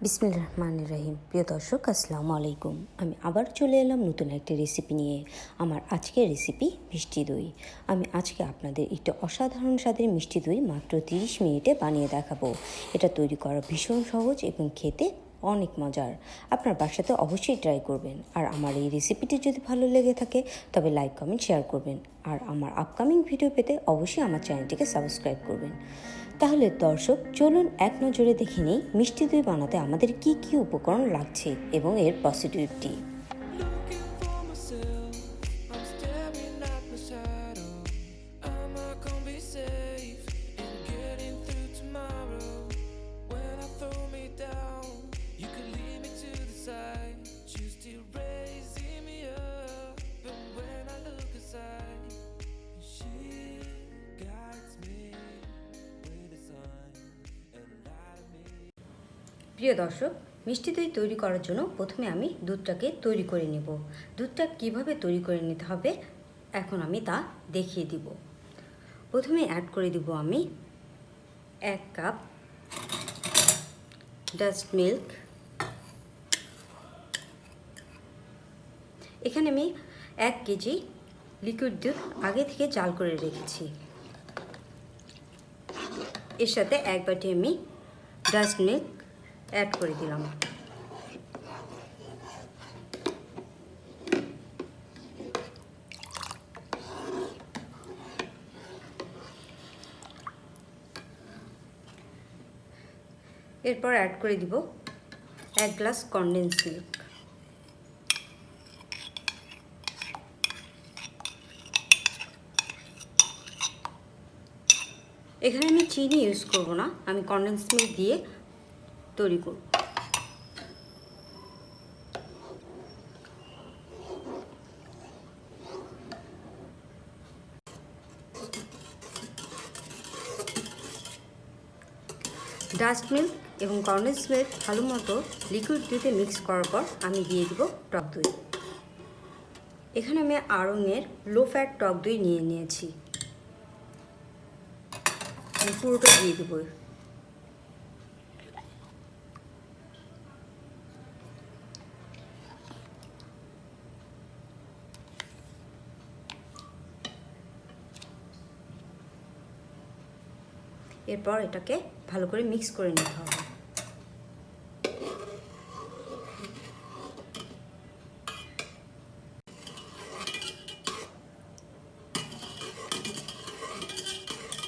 বিসমিল্লাহির রহমানির রহিম। প্রিয় দর্শক, আসসালামু আলাইকুম। আমি আবার চলে এলাম নতুন একটি রেসিপি নিয়ে। আমার আজকের রেসিপি মিষ্টি দই। আমি আজকে আপনাদের একটি অসাধারণ স্বাদের মিষ্টি দই মাত্র 30 মিনিটে বানিয়ে দেখাবো। এটা তৈরি করা ভীষণ সহজ এবং খেতে অনেক মজার। আপনার বাসাতে অবশ্যই ট্রাই করবেন। আর আমার এই রেসিপিটি যদি ভালো লেগে থাকে তবে লাইক, কমেন্ট, শেয়ার করবেন। আর আমার আপকামিং ভিডিও পেতে অবশ্যই আমার চ্যানেলটিকে সাবস্ক্রাইব করবেন। তাহলে দর্শক, চলুন এক নজরে দেখে নিই মিষ্টি দই বানাতে আমাদের কি কি উপকরণ লাগছে এবং এর প্রসিডিউরটি। প্রিয় দর্শক, মিষ্টি দই তৈরি করার জন্য প্রথমে আমি দুধটাকে তৈরি করে নেব। দুধটা কিভাবে তৈরি করে নিতে হবে এখন আমি তা দেখিয়ে দিব। প্রথমে অ্যাড করে দিব আমি 1 কাপ ডাস্ট মিল্ক। এখানে আমি 1 কেজি লিকুইড দুধ আগে থেকে জাল করে রেখেছি। এর সাথে 1 বাটি আমি ডাস্ট মিল্ক অ্যাড করে দিলাম। এরপর অ্যাড করে দিব 1 গ্লাস কনডেন্স মিল্ক। এখানে আমি চিনি ইউজ করব না, আমি কনডেন্স মিল্ক দিয়ে তৈরি করব। ডাস্ট মিল্ক এবং কনডেন্স মিল্ক ভালো মতো লিকুইড দুধে মিক্স করার পর আমি দিয়ে দিব টক দই। এখানে আমি আড়ংয়ের লো ফ্যাট টক দই নিয়েছি, আমি পুরোটা দিয়ে দেব। এরপর এটাকে ভালো করে মিক্স করে নিতে হবে।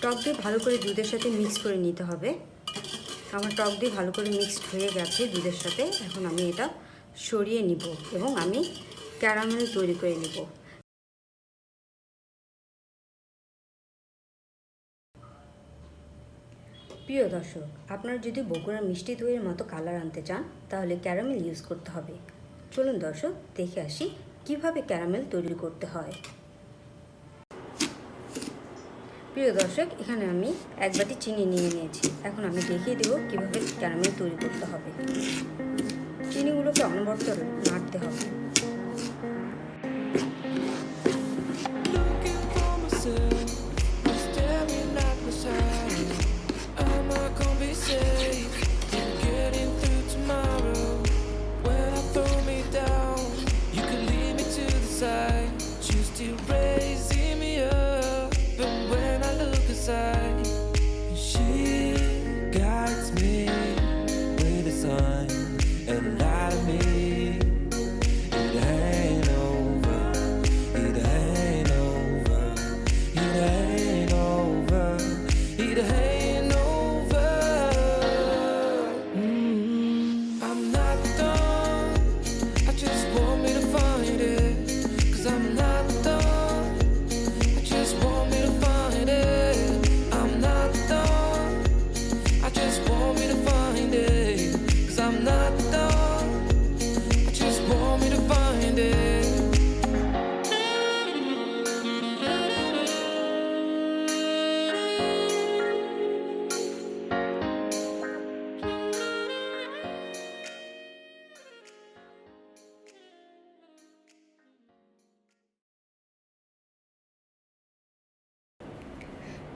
টক দই ভালো করে দুধের সাথে মিক্স করে নিতে হবে। আমার টক দই ভালো করে মিক্সড হয়ে গেছে দুধের সাথে। এখন আমি এটা সরিয়ে নিব এবং আমি ক্যারামেল তৈরি করে নিব। প্রিয় দর্শক, আপনারা যদি বগুড়ার মিষ্টি দইয়ের মতো কালার আনতে চান তাহলে ক্যারামেল ইউজ করতে হবে। চলুন দর্শক, দেখে আসি কিভাবে ক্যারামেল তৈরি করতে হয়। প্রিয় দর্শক, এখানে আমি 1 বাটি চিনি নিয়েছি। এখন আমি দেখিয়ে দেব কিভাবে ক্যারামেল তৈরি করতে হবে। চিনিগুলোকে অনবরত নাড়তে হবে।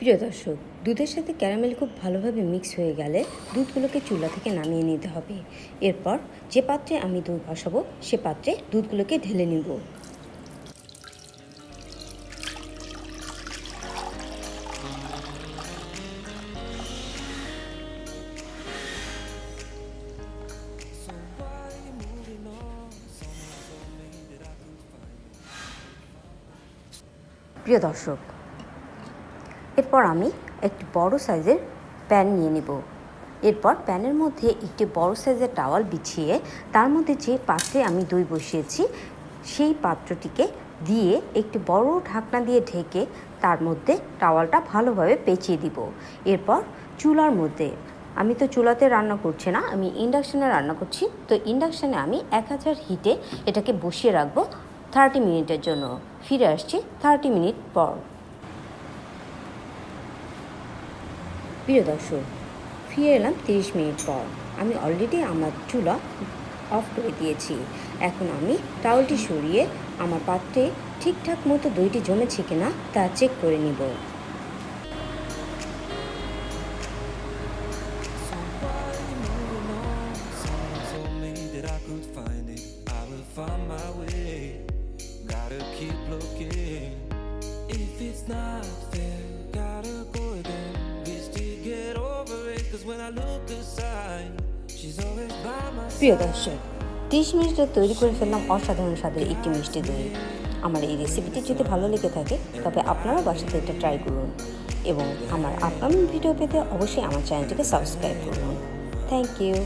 প্রিয় দর্শক, দুধের সাথে ক্যারামেল খুব ভালোভাবে মিক্স হয়ে গেলে দুধগুলোকে চুলা থেকে নামিয়ে নিতে হবে। এরপর যে পাত্রে আমি দুধ বসাবো সে পাত্রে দুধগুলোকে ঢেলে নিব। প্রিয় দর্শক, এরপর আমি একটি বড় সাইজের প্যান নিয়ে নেব। এরপর প্যানের মধ্যে একটি বড় সাইজের টাওয়াল বিছিয়ে তার মধ্যে যে পাত্রে আমি দই বসিয়েছি সেই পাত্রটিকে দিয়ে একটি বড় ঢাকনা দিয়ে ঢেকে তার মধ্যে টাওয়ালটা ভালোভাবে পেঁচিয়ে দিব। এরপর চুলার মধ্যে, আমি তো চুলাতে রান্না করছি না, আমি ইন্ডাকশানে রান্না করছি, তো ইন্ডাকশানে আমি 1000 হিটে এটাকে বসিয়ে রাখবো 30 মিনিটের জন্য। ফিরে আসছি 30 মিনিট পর। প্রিয় দর্শক, ফিরে এলাম 30 মিনিট পর। আমি অলরেডি আমার চুলা অফ করে দিয়েছি। এখন আমি টাওয়ালটি সরিয়ে আমার পাত্রে ঠিকঠাক মতো দইটি জমেছে কিনা তা চেক করে নিব। প্রিয় দর্শক, 30 মিনিটে তৈরি করে ফেললাম অসাধারণ স্বাদের একটি মিষ্টি দই। আমার এই রেসিপিটি যদি ভালো লেগে থাকে তবে আপনারাও বাসাতে এটা ট্রাই করুন এবং আমার আপকামিং ভিডিও পেতে অবশ্যই আমার চ্যানেলটিকে সাবস্ক্রাইব করুন। Thank you.